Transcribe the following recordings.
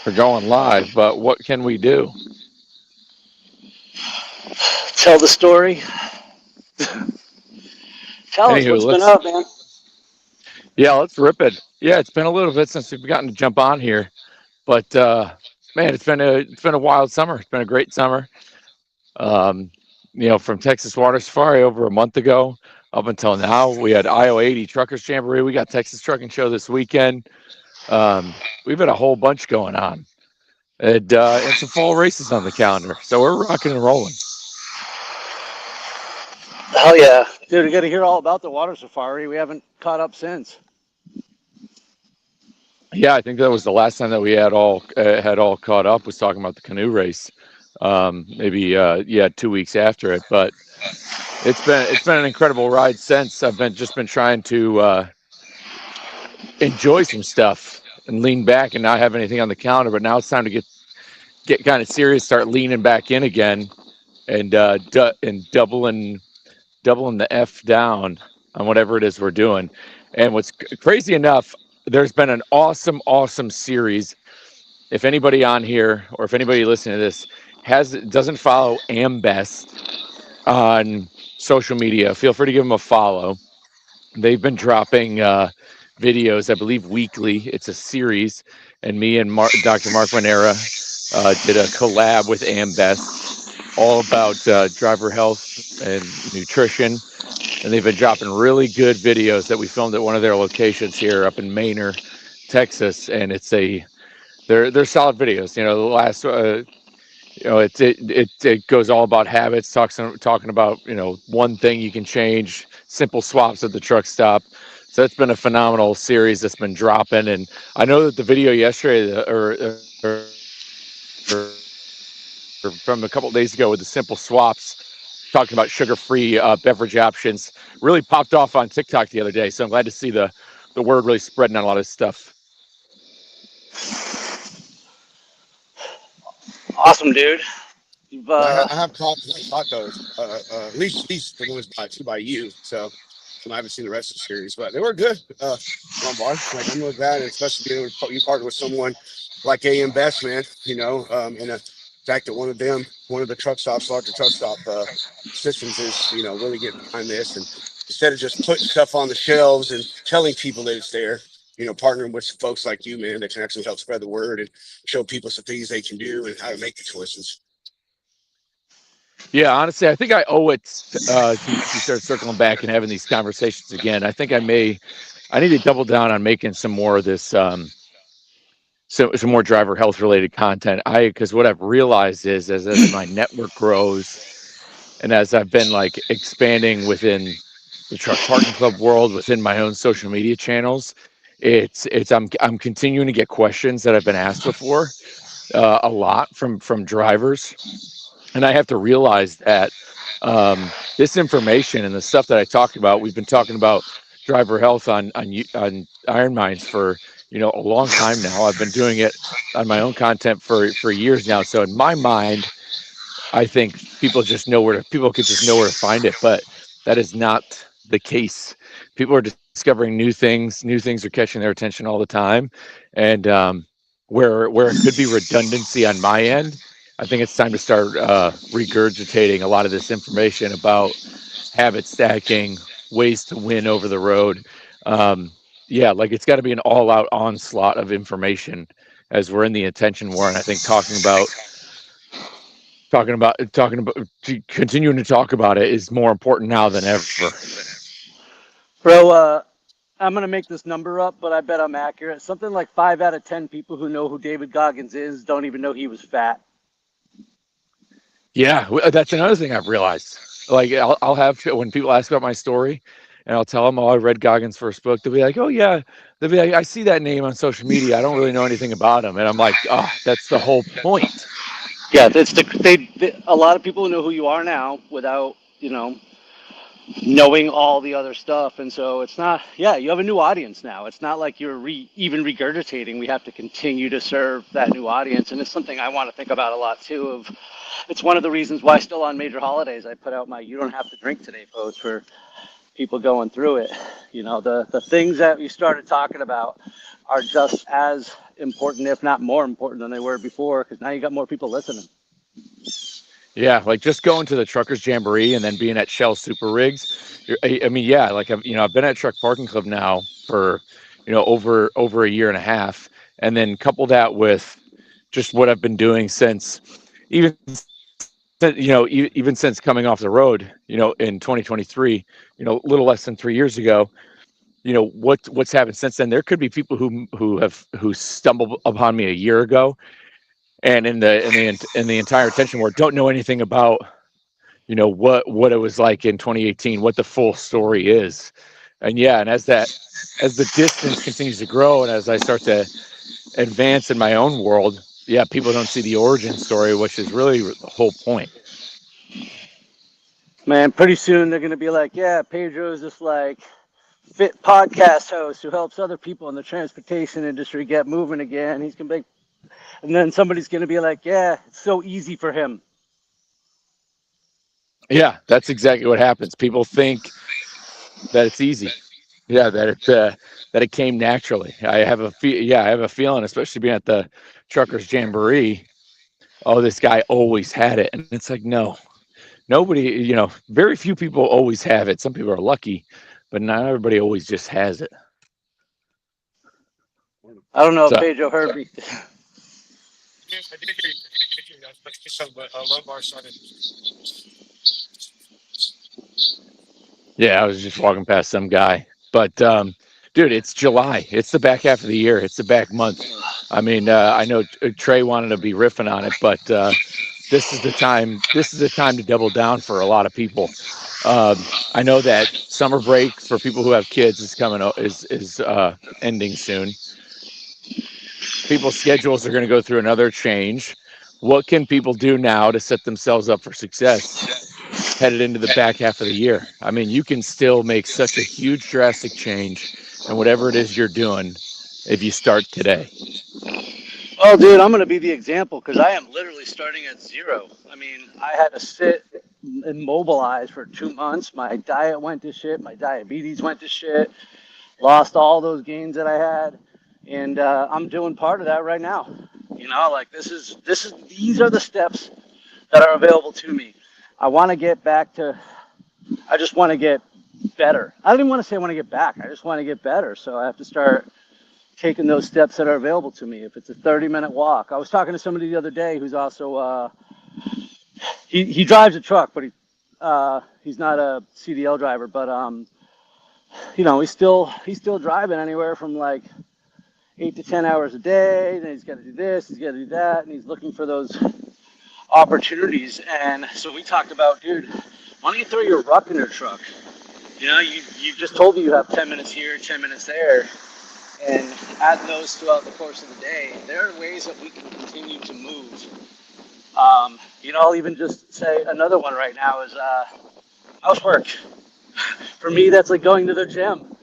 We're going live, but what can we do? Tell the story. Tell us Anywho, what's been let's up, man. let's rip it. Yeah, it's been a little bit since we've gotten to jump on here, but man, it's been a wild summer. It's been a great summer. Um, from Texas Water Safari over a month ago up until now, we had Iowa 80 Truckers Jamboree. We got Texas Trucking Show this weekend. We've had a whole bunch going on, and some fall races on the calendar. So we're rocking and rolling. Hell yeah, dude! We got to hear all about the water safari. We haven't caught up since. Yeah, I think that was the last time that we had all caught up, was talking about the canoe race. Maybe 2 weeks after it, but it's been an incredible ride since. I've been trying to enjoy some stuff and lean back and not have anything on the calendar. But now it's time to get kind of serious, start leaning back in again, and doubling the F down on whatever it is we're doing. And what's crazy enough, there's been an awesome series. If anybody on here, or if anybody listening to this doesn't follow AmBest on social media, feel free to give them a follow. They've been dropping videos, I believe, weekly. It's a series, and me and Dr. Mark Manera did a collab with AmBest, all about driver health and nutrition. And they've been dropping really good videos that we filmed at one of their locations here up in Manor, Texas. And they're solid videos. The last it goes all about habits, talking about one thing you can change, simple swaps at the truck stop. So it's been a phenomenal series that's been dropping. And I know that the video yesterday, or from a couple of days ago, with the simple swaps, talking about sugar-free beverage options, really popped off on TikTok the other day. So I'm glad to see the word really spreading on a lot of stuff. Awesome, dude. You've I have caught those, at least the ones by you. So I haven't seen the rest of the series, but they were good. Lombard, like I'm with that, and especially being able to you partner with someone like AmBest, man. And the fact that one of the truck stops, larger truck stop systems is really getting behind this, and instead of just putting stuff on the shelves and telling people that it's there. Partnering with folks like you, man, that can actually help spread the word and show people some things they can do and how to make the choices. Yeah, honestly, I think I owe it to start circling back and having these conversations again. I think I need to double down on making some more of this, some more driver health related content. Because what I've realized is as my network grows and as I've been like expanding within the truck parking club world, within my own social media channels, I'm continuing to get questions that I've been asked before, a lot from drivers. And I have to realize that this information and the stuff that I talk about, we've been talking about driver health on Iron Minds for a long time now. I've been doing it on my own content for years now. So in my mind, I think people could just know where to find it, but that is not the case. People are discovering new things. New things are catching their attention all the time, and where it could be redundancy on my end, I think it's time to start regurgitating a lot of this information about habit stacking, ways to win over the road. Like it's got to be an all-out onslaught of information as we're in the attention war, and I think continuing to talk about it is more important now than ever. bro. I'm gonna make this number up, but I bet I'm accurate. Something like 5 out of 10 people who know who David Goggins is don't even know he was fat. Yeah, that's another thing I've realized. Like I'll have, when people ask about my story, and I'll tell them, "Oh, I read Goggins' first book." They'll be like, "Oh yeah," they'll be like, "I see that name on social media. I don't really know anything about him." And I'm like, "Oh, that's the whole point." Yeah, a lot of people know who you are now without knowing all the other stuff, and so it's not. Yeah, you have a new audience now. It's not like you're even regurgitating. We have to continue to serve that new audience, and it's something I want to think about a lot too. It's one of the reasons why still on major holidays I put out my "You Don't Have to Drink Today" post for people going through it. The things that we started talking about are just as important, if not more important than they were before, because now you got more people listening. Yeah, like just going to the Truckers Jamboree and then being at Shell Super Rigs. I mean, yeah, like I've been at Truck Parking Club now for, over a year and a half, and then couple that with just what I've been doing since, even even since coming off the road, in 2023, a little less than 3 years ago. What's happened since then. There could be people who stumbled upon me a year ago, and in the entire attention war don't know anything about what it was like in 2018, what the full story is. And yeah, and as the distance continues to grow, and as I start to advance in my own world, yeah, people don't see the origin story, which is really the whole point. Man, pretty soon they're going to be like, yeah, Pedro's this like fit podcast host who helps other people in the transportation industry get moving again. He's going to be, and then somebody's going to be like, yeah, it's so easy for him. Yeah, that's exactly what happens. People think that it's easy. Yeah, that it came naturally. I have a feeling, especially being at the Truckers Jamboree. Oh, this guy always had it, and it's like, no, nobody. Very few people always have it. Some people are lucky, but not everybody always just has it. I don't know So, if Pedro heard me. Yes, I did hear you. I was something, but Lumbar started. yeah, I was just walking past some guy, but dude, it's July. It's the back half of the year. It's the back month. I mean, I know Trey wanted to be riffing on it, but this is the time. This is the time to double down for a lot of people. I know that summer break for people who have kids is ending soon. People's schedules are going to go through another change. What can people do now to set themselves up for success headed into the back half of the year? I mean, you can still make such a huge, drastic change in whatever it is you're doing if you start today. Oh, dude, I'm going to be the example because I am literally starting at zero. I mean, I had to sit and mobilize for 2 months. My diet went to shit. My diabetes went to shit. Lost all those gains that I had. And I'm doing part of that right now. Like these are the steps that are available to me. I want to get back to, I just want to get better. I don't even want to say I want to get back. I just want to get better. So I have to start taking those steps that are available to me. If it's a 30-minute walk. I was talking to somebody the other day who's also, he drives a truck, but he's not a CDL driver, but he's still driving anywhere from like 8 to 10 hours a day. Then he's got to do this, he's got to do that, and he's looking for those opportunities. And so we talked about, dude, why don't you throw your ruck in your truck? You just told me you have 10 minutes here, 10 minutes there, and add those throughout the course of the day. There are ways that we can continue to move. I'll even just say another one right now is housework. For me, that's like going to the gym.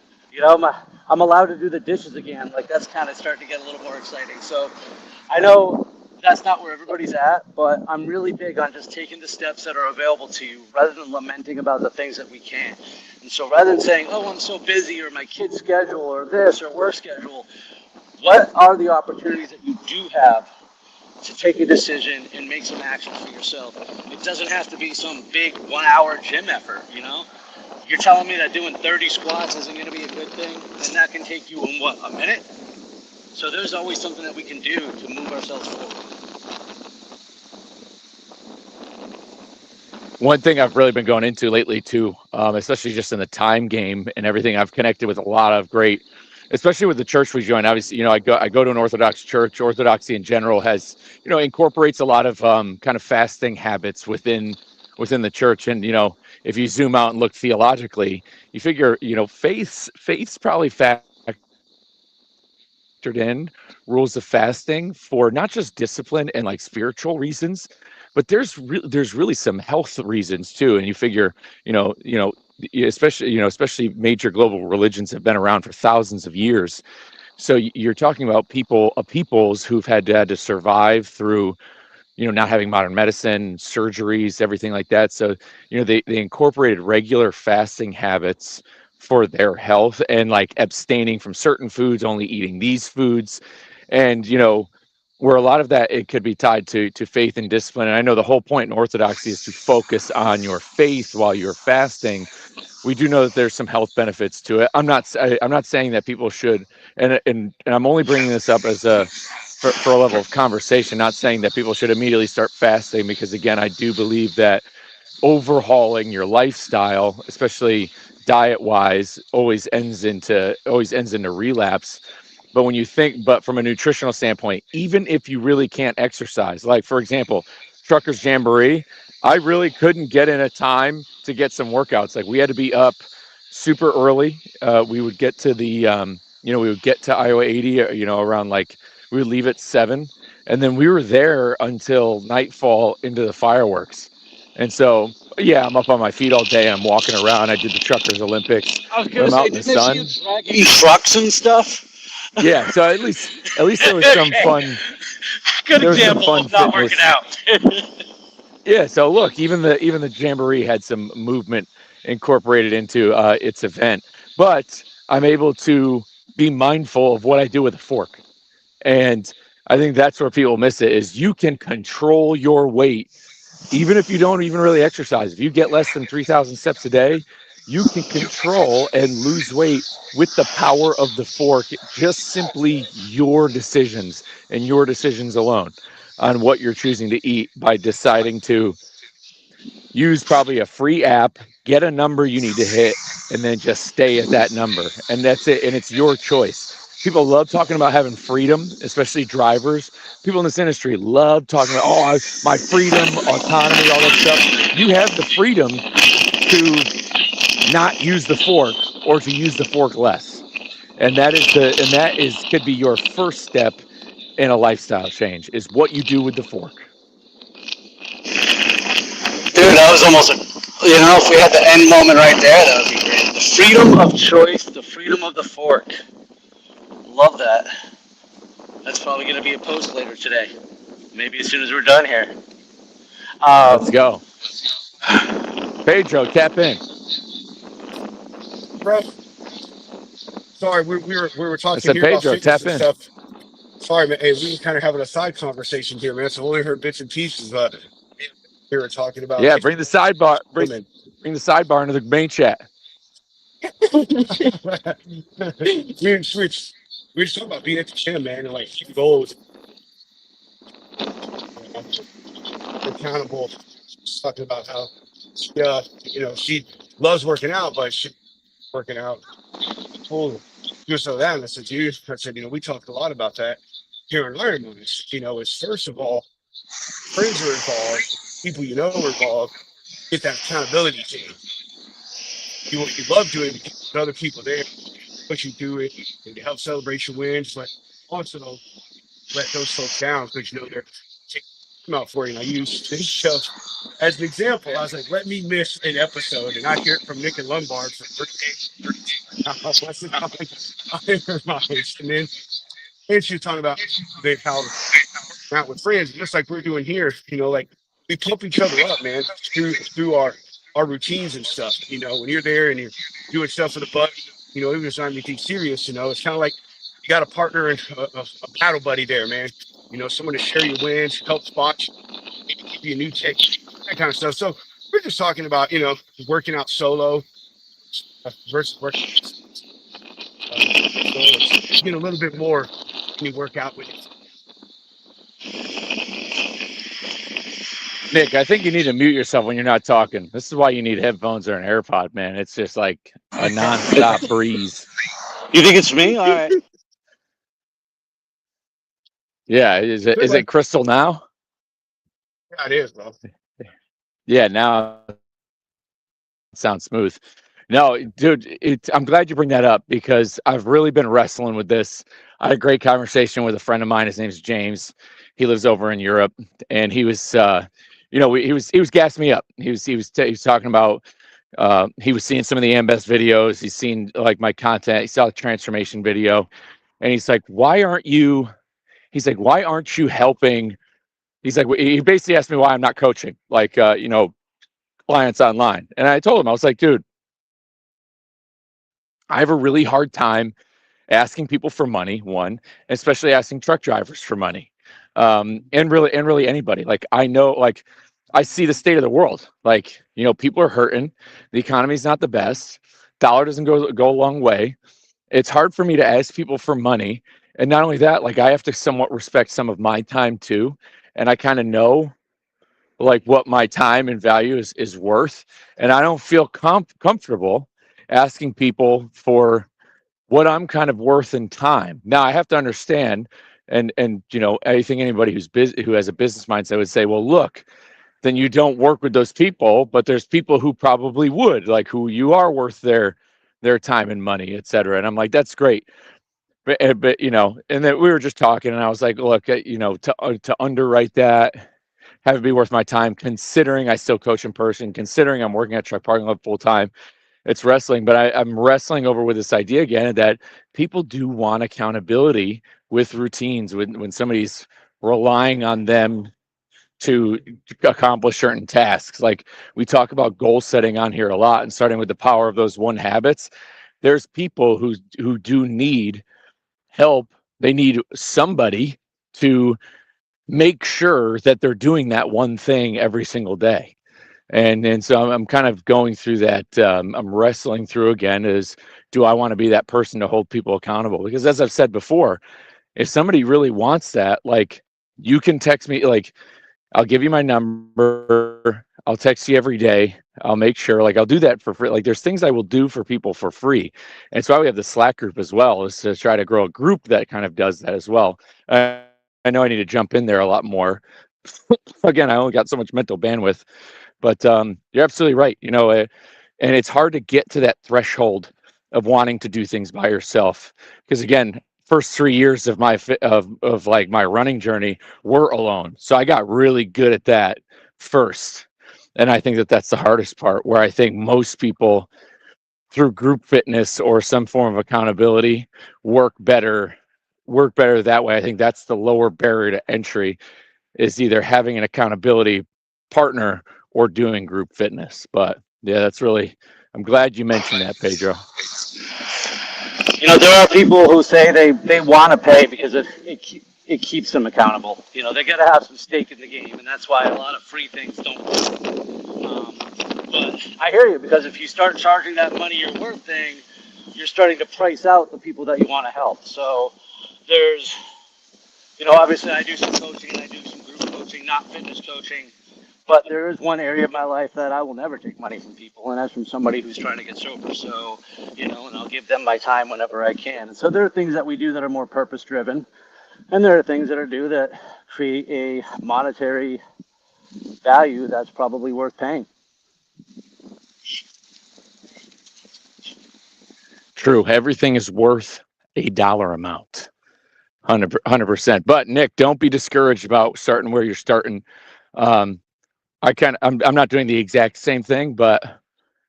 I'm allowed to do the dishes again. Like that's kind of starting to get a little more exciting. So I know that's not where everybody's at, but I'm really big on just taking the steps that are available to you rather than lamenting about the things that we can't. And so rather than saying, oh, I'm so busy or my kid's schedule or this or work schedule, what are the opportunities that you do have to take a decision and make some action for yourself? It doesn't have to be some big 1 hour gym effort, You're telling me that doing 30 squats isn't going to be a good thing? And that can take you in, a minute? So there's always something that we can do to move ourselves forward. One thing I've really been going into lately too, especially just in the time game and everything, I've connected with a lot of great, especially with the church we joined. Obviously, I go to an Orthodox church. Orthodoxy in general has, incorporates a lot of kind of fasting habits within the church. And, if you zoom out and look theologically, you figure, faith's probably factored in rules of fasting for not just discipline and like spiritual reasons, but there's really some health reasons too. And you figure, especially major global religions have been around for thousands of years. So you're talking about peoples who've had to survive through, not having modern medicine, surgeries, everything like that. So, they incorporated regular fasting habits for their health, and like abstaining from certain foods, only eating these foods. And where a lot of that, it could be tied to faith and discipline. And I know the whole point in orthodoxy is to focus on your faith while you're fasting. We do know that there's some health benefits to it. I'm not saying that people should, and I'm only bringing this up as for a level of conversation, not saying that people should immediately start fasting, because again, I do believe that overhauling your lifestyle, especially diet wise, always ends into relapse. But from a nutritional standpoint, even if you really can't exercise, like for example, Truckers Jamboree, I really couldn't get in a time to get some workouts. Like we had to be up super early. We would get to we would get to Iowa 80, around like, we would leave at 7, and then we were there until nightfall into the fireworks. And so, yeah, I'm up on my feet all day. I'm walking around. I did the Truckers Olympics. I was I'm gonna say, out in the didn't they sun. see you dragging trucks and stuff? Yeah, so at least there was some fun. Good There was some example fun of not fitness. working out. Yeah, so look, even the Jamboree had some movement incorporated into its event, but I'm able to be mindful of what I do with a fork. And I think that's where people miss it, is you can control your weight even if you don't even really exercise. If you get less than 3,000 steps a day, you can control and lose weight with the power of the fork. Just simply your decisions and your decisions alone on what you're choosing to eat, by deciding to use probably a free app, get a number you need to hit, and then just stay at that number. And that's it. And it's your choice. People love talking about having freedom, especially drivers. People in this industry love talking about, my freedom, autonomy, all that stuff. You have the freedom to not use the fork, or to use the fork less. And that could be your first step in a lifestyle change, is what you do with the fork. Dude, that was almost if we had the end moment right there, that would be great. The freedom of choice, the freedom of the fork. Love that. That's probably going to be a post later today. Maybe as soon as we're done here. Let's go. Pedro, tap in. Bro, sorry, we were talking said, here Pedro, about fitness tap and in. stuff. Sorry, man. Hey, we were kind of having a side conversation here, man. So I only heard bits and pieces, but we were talking about. Yeah, bring the sidebar. Bring the sidebar into the main chat. we were talking about being at the gym, man, and like keep goals. Accountable. Just talking about how she loves working out, but she working out. Cool. Do so that, and I said, dude, we talked a lot about that here in Learning Movies. It's first of all, friends are involved, people are involved, get that accountability team. You love doing it with other people there, but you do it and you help celebrate your wins, but also let those folks down, because they're taking them out for you. And I use this show as an example. I was like, let me miss an episode and I hear it from Nick and Lombard for 30 days. And she was talking about how out with friends, just like we're doing here, like we pump each other up, man, through our routines and stuff. When you're there and you're doing stuff for the butt, even if it's not anything serious, it's kind of like you got a partner and a paddle buddy there, man. Someone to share your wins, help spot you, maybe give you a new technique, that kind of stuff. So we're just talking about, working out solo versus working. So it's get a little bit more when you work out with it. Nick, I think you need to mute yourself when you're not talking. This is why you need headphones or an AirPod, man. It's just like a nonstop breeze. You think it's me? All right. Yeah, is it crystal now? Yeah, it is, bro. Yeah, now it sounds smooth. No, dude, I'm glad you bring that up, because I've really been wrestling with this. I had a great conversation with a friend of mine. His name's James. He lives over in Europe, and he was, he was gassing me up. He was talking about, he was seeing some of the Ambest videos. He's seen like my content. He saw the transformation video, and he's like, why aren't you helping? He's like, he basically asked me why I'm not coaching, like, clients online. And I told him, I was like, dude, I have a really hard time asking people for money, one, especially asking truck drivers for money. And really anybody. Like I know, like I see the state of the world. Like, people are hurting. The economy's not the best. Dollar doesn't go a long way. It's hard for me to ask people for money. And not only that, like I have to somewhat respect some of my time too. And I kind of know like what my time and value is worth. And I don't feel comfortable asking people for what I'm kind of worth in time. Now I have to understand, and I think anybody who's busy, who has a business mindset would say, well, look, then you don't work with those people, but there's people who probably would, like who you are worth their time and money, et cetera. And I'm like, that's great. But and then we were just talking, and I was like, look, to underwrite that, have it be worth my time, considering I still coach in person, considering I'm working at Truck Parking Lot full time. It's wrestling, but I'm wrestling over with this idea again that people do want accountability with routines when somebody's relying on them to accomplish certain tasks. Like we talk about goal setting on here a lot, and starting with the power of those one habits. There's people who do need help. They need somebody to make sure that they're doing that one thing every single day. And so I'm kind of going through that. I'm wrestling through again is, do I want to be that person to hold people accountable? Because as I've said before, if somebody really wants that, like you can text me, like I'll give you my number. I'll text you every day. I'll make sure, like I'll do that for free. Like there's things I will do for people for free. And so we have the Slack group as well, is to try to grow a group that kind of does that as well. I know I need to jump in there a lot more. Again, I only got so much mental bandwidth, but you're absolutely right. And it's hard to get to that threshold of wanting to do things by yourself. Because again, first 3 years of my of like my running journey were alone. So I got really good at that first. And I think that that's the hardest part, where I think most people through group fitness or some form of accountability work better that way. I think that's the lower barrier to entry, is either having an accountability partner or doing group fitness. But yeah, I'm glad you mentioned that, Pedro. There are people who say they want to pay because it keeps them accountable. They got to have some stake in the game, and that's why a lot of free things don't work. But I hear you, because if you start charging that money you're worth thing, you're starting to price out the people that you want to help. So there's, obviously I do some coaching and I do some group coaching, not fitness coaching. But there is one area of my life that I will never take money from people, and that's from somebody who's trying to get sober. So, and I'll give them my time whenever I can. And so there are things that we do that are more purpose-driven, and there are things that are due that create a monetary value that's probably worth paying. True. Everything is worth a dollar amount. 100%. But Nick, don't be discouraged about starting where you're starting. I'm not doing the exact same thing, but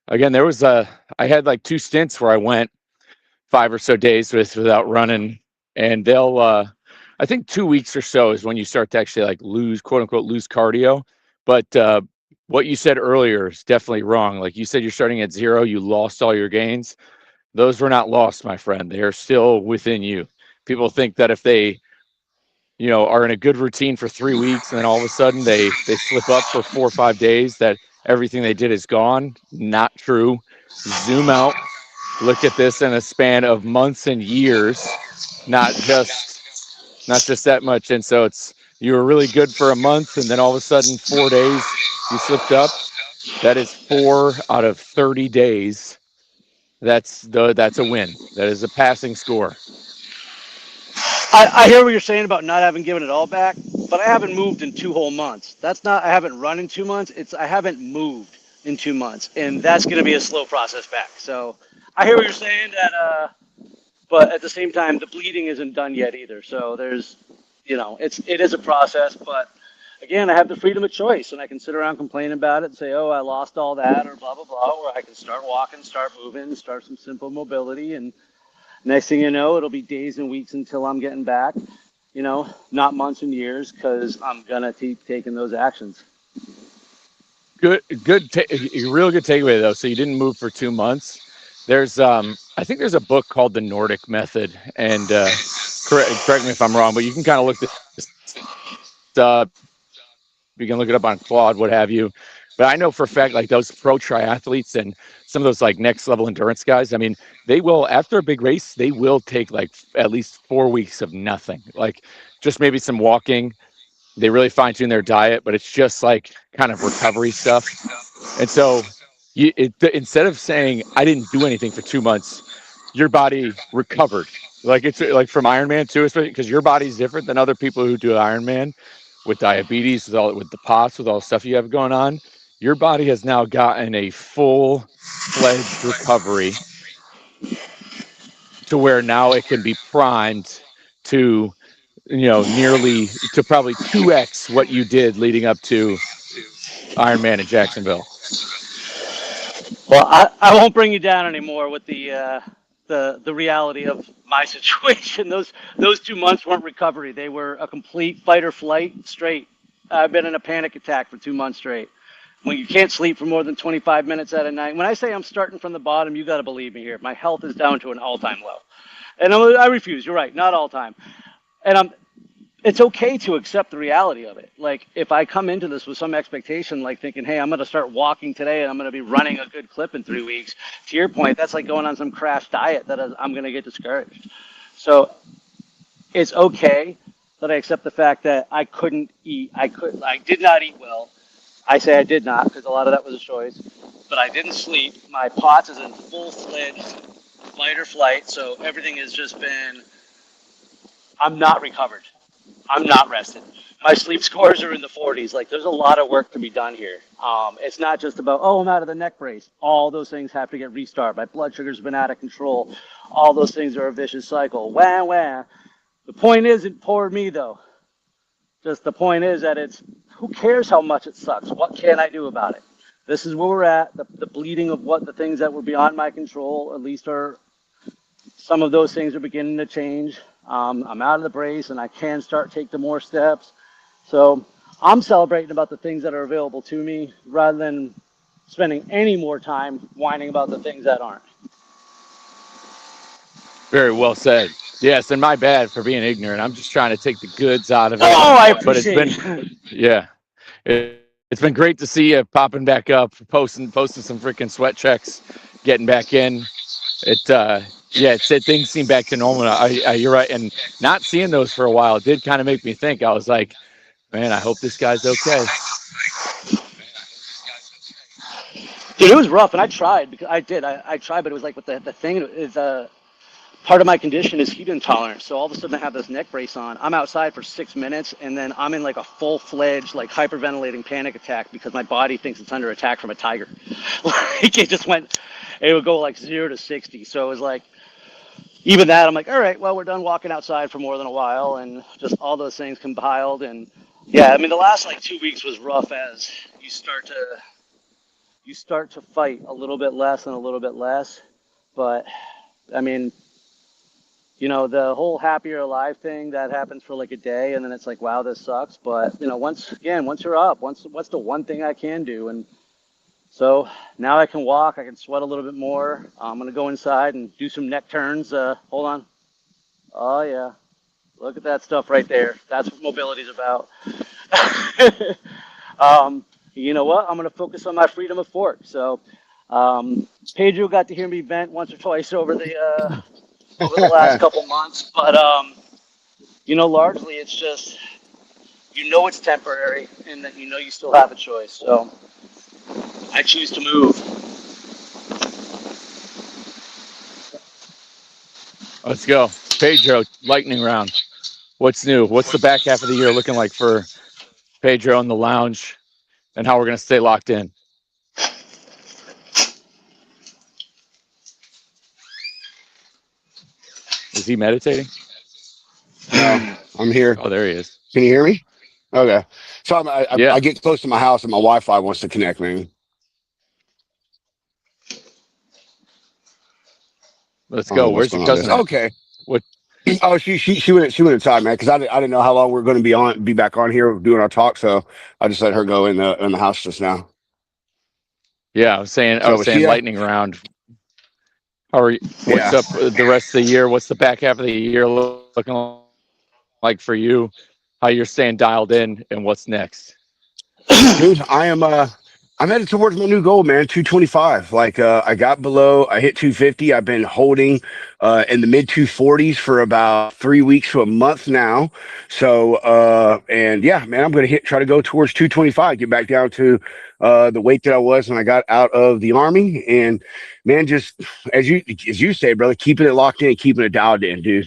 again, I had like 2 stints where I went 5 or so days without running, and I think 2 weeks or so is when you start to actually like lose, quote unquote, lose cardio. But what you said earlier is definitely wrong. Like you said, you're starting at 0, you lost all your gains. Those were not lost, my friend. They are still within you. People think that if they are in a good routine for 3 weeks and then all of a sudden they slip up for 4 or 5 days, that everything they did is gone. Not true. Zoom out, look at this in a span of months and years, not just that much. And so you were really good for a month, and then all of a sudden 4 days you slipped up. That is 4 out of 30 days. That's a win. That is a passing score. I hear what you're saying about not having given it all back, but I haven't moved in 2 whole months. That's not, I haven't run in 2 months. I haven't moved in 2 months, and that's going to be a slow process back. So I hear what you're saying, but at the same time, the bleeding isn't done yet either. So there's, it is a process, but again, I have the freedom of choice, and I can sit around complaining about it and say, oh, I lost all that, or blah, blah, blah, or I can start walking, start moving, start some simple mobility, and next thing you know, it'll be days and weeks until I'm getting back, not months and years, because I'm going to keep taking those actions. Real good takeaway though. So you didn't move for 2 months. There's I think there's a book called The Nordic Method, and correct me if I'm wrong, but you can kind of look this up. You can look it up on Claude, what have you. But I know for a fact, like those pro triathletes and some of those like next level endurance guys, I mean, they will, after a big race, they will take like at least 4 weeks of nothing, like just maybe some walking. They really fine tune their diet, but it's just like kind of recovery stuff. And so instead of saying, I didn't do anything for 2 months, your body recovered. Like it's like from Ironman too, especially because your body's different than other people who do Ironman with diabetes, with the POTS, with all the stuff you have going on. Your body has now gotten a full-fledged recovery to where now it can be primed to, nearly to probably 2x what you did leading up to Ironman in Jacksonville. Well, I won't bring you down anymore with the reality of my situation. Those 2 months weren't recovery. They were a complete fight or flight straight. I've been in a panic attack for 2 months straight. When you can't sleep for more than 25 minutes at a night. When I say I'm starting from the bottom, you got to believe me here. My health is down to an all-time low. And I refuse. You're right. Not all time. And it's okay to accept the reality of it. Like if I come into this with some expectation, like thinking, hey, I'm going to start walking today and I'm going to be running a good clip in 3 weeks. To your point, that's like going on some crash diet that I'm going to get discouraged. So it's okay that I accept the fact that I couldn't eat. I did not eat well. I say I did not because a lot of that was a choice, but I didn't sleep. My POTS is in full-fledged fight or flight. So everything has just been, I'm not recovered. I'm not rested. My sleep scores are in the 40s. Like there's a lot of work to be done here. It's not just about, oh, I'm out of the neck brace. All those things have to get restarted. My blood sugar's been out of control. All those things are a vicious cycle. Wah, wah. The point isn't poor me though. Just the point is that it's, who cares how much it sucks? What can I do about it? This is where we're at. The bleeding of what the things that were beyond my control, at least are, some of those things are beginning to change. I'm out of the brace and I can start taking more steps. So I'm celebrating about the things that are available to me rather than spending any more time whining about the things that aren't. Very well said. Yes, and my bad for being ignorant. I'm just trying to take the goods out of it. Oh, I appreciate it. Yeah. It's been great to see you popping back up, posting some freaking sweat checks, getting back in. It said things seem back to normal. You're right, and not seeing those for a while did kind of make me think. I was like, man, I hope this guy's okay. Dude, it was rough, and I tried because I tried, but it was like with the thing is part of my condition is heat intolerance. So all of a sudden I have this neck brace on. I'm outside for 6 minutes and then I'm in like a full-fledged like hyperventilating panic attack because my body thinks it's under attack from a tiger. Like it would go like 0 to 60. So it was like, even that, I'm like, all right, well, we're done walking outside for more than a while and just all those things compiled. And yeah, I mean, the last like 2 weeks was rough as you start to fight a little bit less and a little bit less. But I mean, the whole happier alive thing that happens for like a day and then it's like, wow, this sucks. But once you're up, what's the one thing I can do? And so now I can walk, I can sweat a little bit more. I'm going to go inside and do some neck turns. Hold on. Oh yeah. Look at that stuff right there. That's what mobility is about. You know what? I'm going to focus on my freedom of fork. So Pedro got to hear me vent once or twice over the last couple months, but largely it's just it's temporary and that you still have a choice. So I choose to move. Let's go, Pedro. Lightning round. What's new? What's the back half of the year looking like for Pedro in the lounge, and how we're gonna stay locked in? Is he meditating? No, I'm here. Oh, there he is. Can you hear me? Okay. So Yeah. I get close to my house and my Wi-Fi wants to connect me. Let's go. Where's your cousin? Okay. What? Oh, she went inside, man, because I didn't know how long we are going to be back on here doing our talk, so I just let her go in the house just now. Yeah, I was saying lightning round. How are you? What's Yeah. up the rest of the year? What's the back half of the year looking like for you? How you're staying dialed in, and what's next? Dude, I'm headed towards my new goal, man. 225. Like I hit 250. I've been holding in the mid 240s for about 3 weeks to a month now. So and yeah, man, I'm gonna try to go towards 225, get back down to the weight that I was when I got out of the army. And man, just as you say, brother, keeping it locked in, keeping it dialed in, dude.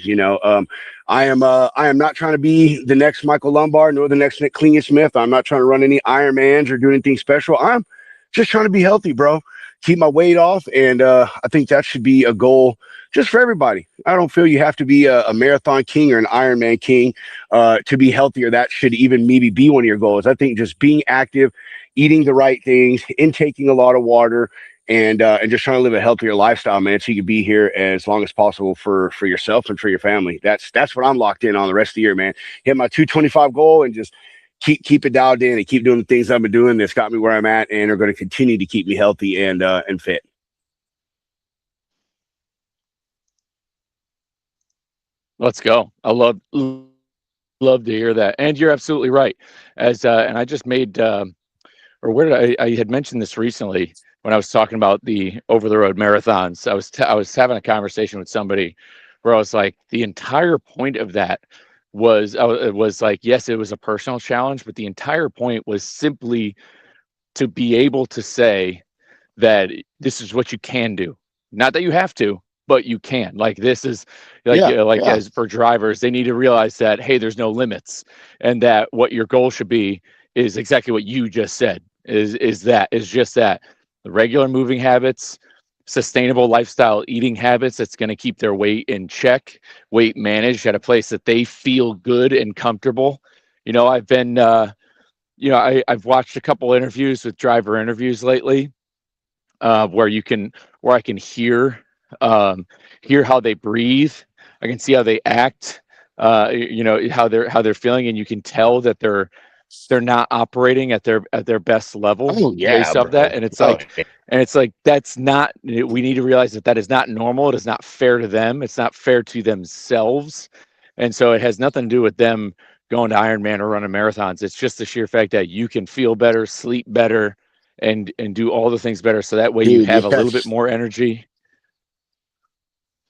I am not trying to be the next Michael Lombard nor the next Nick Klingon-Smith. I'm not trying to run any Ironmans or do anything special. I'm just trying to be healthy, bro. Keep my weight off, and I think that should be a goal just for everybody. I don't feel you have to be a marathon king or an Ironman king to be healthier. That should even maybe be one of your goals. I think just being active, eating the right things, intaking a lot of water, and just trying to live a healthier lifestyle, man, so you can be here as long as possible for yourself and for your family. That's what I'm locked in on the rest of the year, man. Hit my 225 goal and just keep it dialed in and keep doing the things I've been doing that's got me where I'm at and are going to continue to keep me healthy and fit. Let's go. Love to hear that. And you're absolutely right. And I just made or where did I had mentioned this recently when I was talking about the over the road marathons. I was having a conversation with somebody where I was like, the entire point of that was like, yes, it was a personal challenge, but the entire point was simply to be able to say that this is what you can do. Not that you have to, but you can. Like this is as for drivers, they need to realize that, hey, there's no limits, and that what your goal should be is exactly what you just said. Is just that the regular moving habits, sustainable lifestyle eating habits that's going to keep their weight in check, weight managed at a place that they feel good and comfortable. I've been I've watched a couple interviews with driver interviews lately, where I can hear how they breathe. I can see how they act, how they're feeling, and you can tell that they're not operating at their best level based off that. And it's like that's not, we need to realize that is not normal. It is not fair to them. It's not fair to themselves. And so it has nothing to do with them going to Ironman or running marathons. It's just the sheer fact that you can feel better, sleep better, and do all the things better. So that way you have a little bit more energy.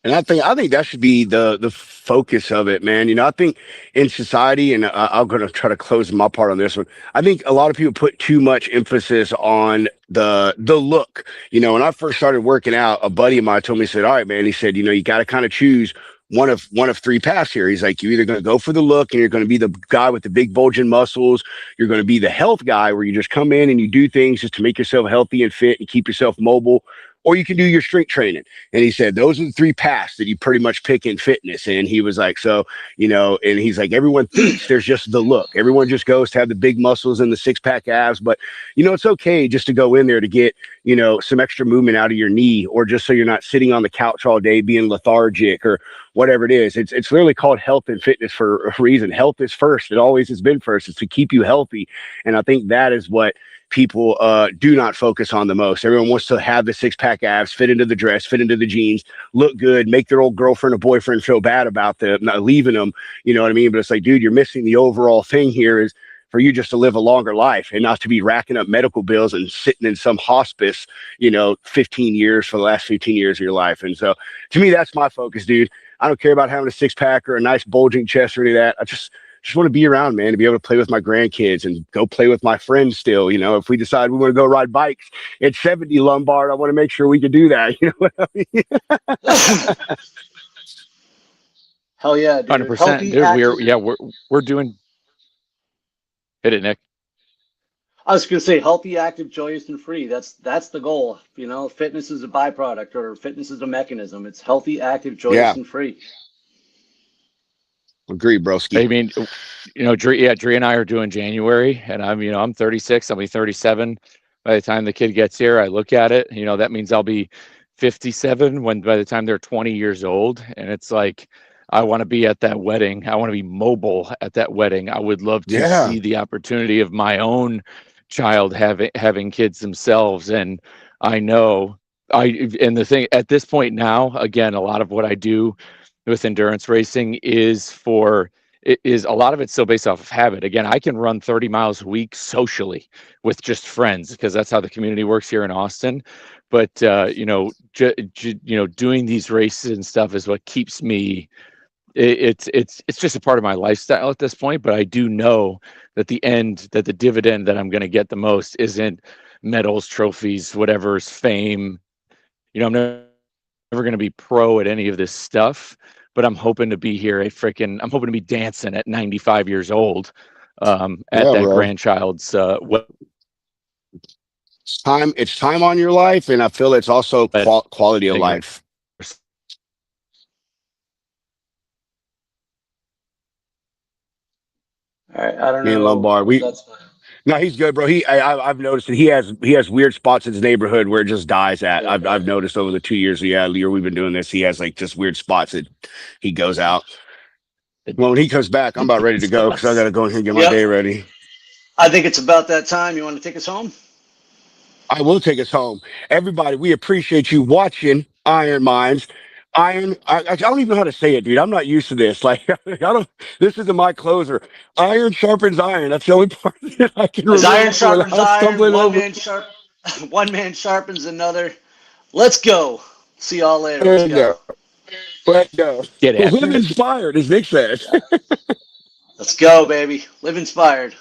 And I think that should be the focus of it, man. I think in society, and I'm going to try to close my part on this one. I think a lot of people put too much emphasis on the look. When I first started working out, a buddy of mine told me, he said, all right, man, he said, you got to kind of choose one of three paths here. He's like, you're either going to go for the look and you're going to be the guy with the big bulging muscles. You're going to be the health guy where you just come in and you do things just to make yourself healthy and fit and keep yourself mobile. Or you can do your strength training. And he said, those are the three paths that you pretty much pick in fitness. And he was like, and he's like, everyone thinks there's just the look. Everyone just goes to have the big muscles and the 6-pack abs. But, it's okay just to go in there to get, some extra movement out of your knee, or just so you're not sitting on the couch all day being lethargic or whatever it is. It's literally called health and fitness for a reason. Health is first. It always has been first. It's to keep you healthy. And I think that is what people do not focus on the most. Everyone wants to have the 6-pack abs, fit into the dress, fit into the jeans, look good, make their old girlfriend or boyfriend feel bad about them, not leaving them. You know what I mean? But it's like, dude, you're missing the overall thing here is for you just to live a longer life and not to be racking up medical bills and sitting in some hospice, 15 years for the last 15 years of your life. And so to me, that's my focus, dude. I don't care about having a 6-pack or a nice bulging chest or any of that. I just want to be around, man, to be able to play with my grandkids and go play with my friends still. If we decide we want to go ride bikes at 70 Lombard, I want to make sure we can do that. You know what I mean? Hell yeah, dude. 100%. Dude, we're doing. Hit it, Nick. I was going to say healthy, active, joyous, and free. That's the goal. Fitness is a byproduct, or fitness is a mechanism. It's healthy, active, joyous, and free. Agree, broski. I mean, Dree and I are doing January, and I'm 36. I'll be 37 by the time the kid gets here. I look at it, that means I'll be 57 by the time they're 20 years old. And it's like, I want to be at that wedding. I want to be mobile at that wedding. I would love to see the opportunity of my own child having kids themselves. And I know and the thing at this point now, again, a lot of what I do with endurance racing is a lot of it's still based off of habit. Again, I can run 30 miles a week socially with just friends because that's how the community works here in Austin. But doing these races and stuff is what keeps me. It's just a part of my lifestyle at this point. But I do know that the dividend that I'm going to get the most isn't medals, trophies, whatever's fame. I'm never going to be pro at any of this stuff, but I'm hoping to be here I'm hoping to be dancing at 95 years old at that bro. grandchild's It's time on your life, and I feel it's also quality of life. All right, I don't Me and know. Lombard, That's fine. no, he's good, bro. I've noticed that he has weird spots in his neighborhood where it just dies at. Yeah, I've noticed over the 2 years, we've been doing this. He has like just weird spots that he goes out. Well, when he comes back, I'm about ready to go because I got to go in here and get my day ready. I think it's about that time. You want to take us home? I will take us home. Everybody, we appreciate you watching Iron Minds. I don't even know how to say it, dude. I'm not used to this. Like, this isn't my closer. Iron sharpens iron. That's the only part that I can remember. Iron sharpens iron. One man sharpens another. Let's go. See y'all later. Let's go. Get after Live it. inspired, as Nick says. Let's go, baby. Live inspired.